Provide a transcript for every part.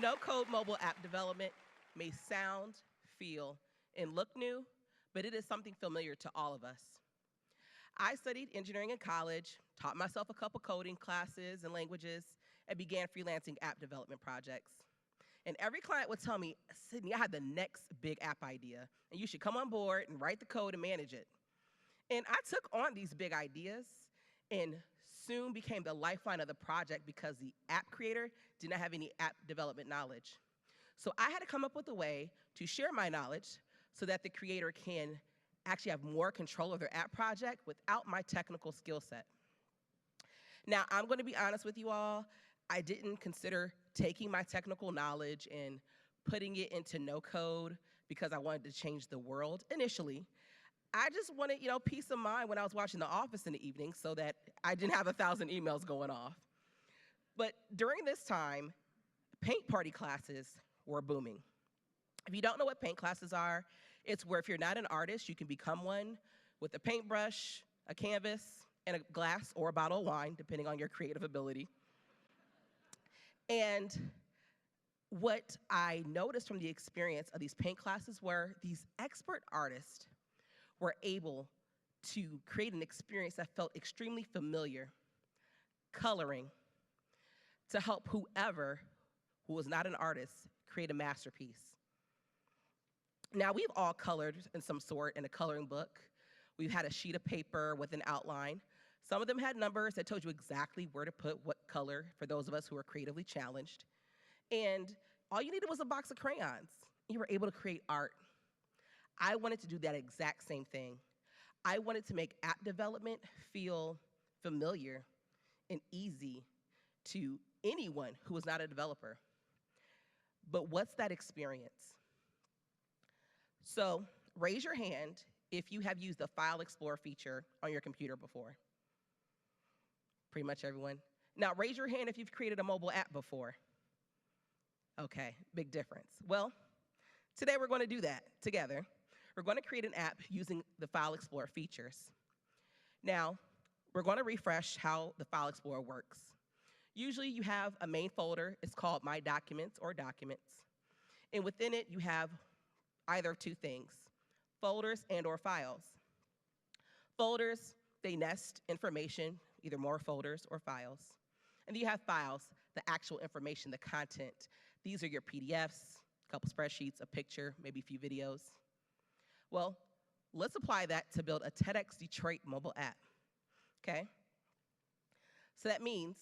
No-code mobile app development may sound, feel, and look new, but it is something familiar to all of us. I studied engineering in college, taught myself a couple coding classes and languages, and began freelancing app development projects. And every client would tell me, Sydney, I had the next big app idea, and you should come on board and write the code and manage it. And I took on these big ideas and soon became the lifeline of the project because the app creator did not have any app development knowledge. So I had to come up with a way to share my knowledge so that the creator can actually have more control of their app project without my technical skill set. Now, I'm going to be honest with you all. I didn't consider taking my technical knowledge and putting it into no code because I wanted to change the world initially. I just wanted, peace of mind when I was watching The Office in the evening so that I didn't have 1,000 emails going off. But during this time, paint party classes were booming. If you don't know what paint classes are, it's where if you're not an artist, you can become one with a paintbrush, a canvas, and a glass or a bottle of wine, depending on your creative ability. And what I noticed from the experience of these paint classes were these expert artists were able to create an experience that felt extremely familiar, coloring, to help whoever who was not an artist create a masterpiece. Now, we've all colored in some sort in a coloring book. We've had a sheet of paper with an outline. Some of them had numbers that told you exactly where to put what color for those of us who are creatively challenged. And all you needed was a box of crayons. You were able to create art. I wanted to do that exact same thing. I wanted to make app development feel familiar and easy to anyone who was not a developer. But what's that experience? So raise your hand if you have used the File Explorer feature on your computer before. Pretty much everyone. Now raise your hand if you've created a mobile app before. Okay, big difference. Well, today we're going to do that together. We're going to create an app using the File Explorer features. Now, we're going to refresh how the File Explorer works. Usually you have a main folder. It's called My Documents or Documents. And within it, you have either of two things, folders and/or files. Folders, they nest information, either more folders or files. And then you have files, the actual information, the content. These are your PDFs, a couple spreadsheets, a picture, maybe a few videos. Well, let's apply that to build a TEDx Detroit mobile app, okay? So that means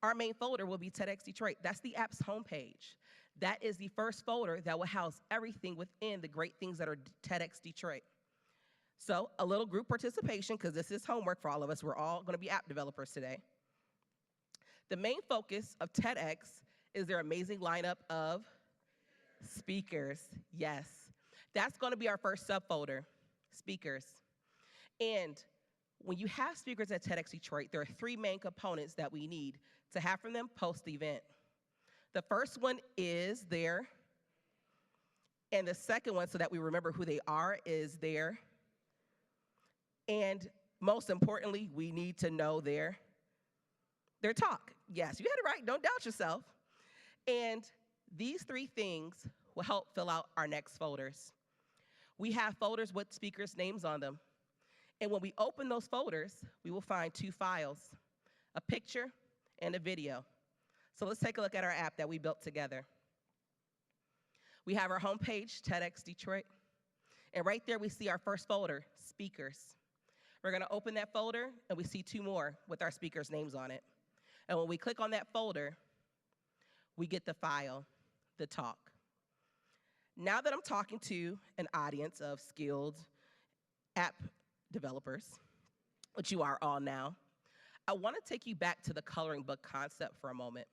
our main folder will be TEDx Detroit. That's the app's homepage. That is the first folder that will house everything within the great things that are TEDx Detroit. So a little group participation, because this is homework for all of us. We're all going to be app developers today. The main focus of TEDx is their amazing lineup of speakers. Yes. That's going to be our first subfolder, speakers. And when you have speakers at TEDx Detroit, there are three main components that we need to have from them post the event. The first one is there, and the second one, so that we remember who they are, is there. And most importantly, we need to know their talk. Yes, you had it right. Don't doubt yourself. And these three things will help fill out our next folders. We have folders with speakers' names on them. And when we open those folders, we will find two files, a picture and a video. So let's take a look at our app that we built together. We have our homepage, TEDx Detroit. And right there we see our first folder, speakers. We're going to open that folder, and we see two more with our speakers' names on it. And when we click on that folder, we get the file, the talk. Now that I'm talking to an audience of skilled app developers, which you are all now, I want to take you back to the coloring book concept for a moment.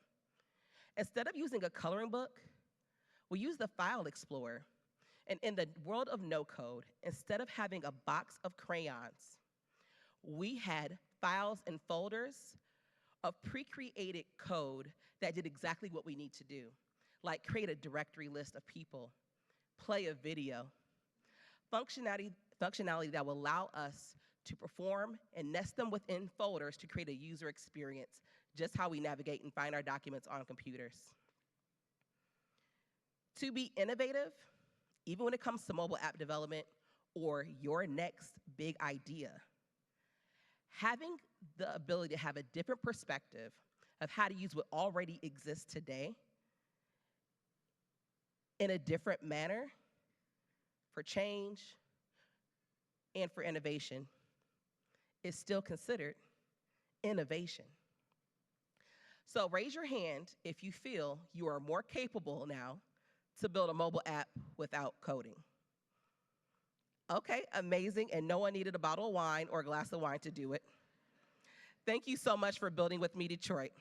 Instead of using a coloring book, we use the File Explorer. And in the world of no code, instead of having a box of crayons, we had files and folders of pre-created code that did exactly what we need to do, like create a directory list of people, play a video, functionality that will allow us to perform and nest them within folders to create a user experience, just how we navigate and find our documents on computers. To be innovative, even when it comes to mobile app development or your next big idea, having the ability to have a different perspective of how to use what already exists today in a different manner for change and for innovation is still considered innovation. So raise your hand if you feel you are more capable now to build a mobile app without coding. Okay, amazing, and no one needed a bottle of wine or a glass of wine to do it. Thank you so much for building with me, Detroit.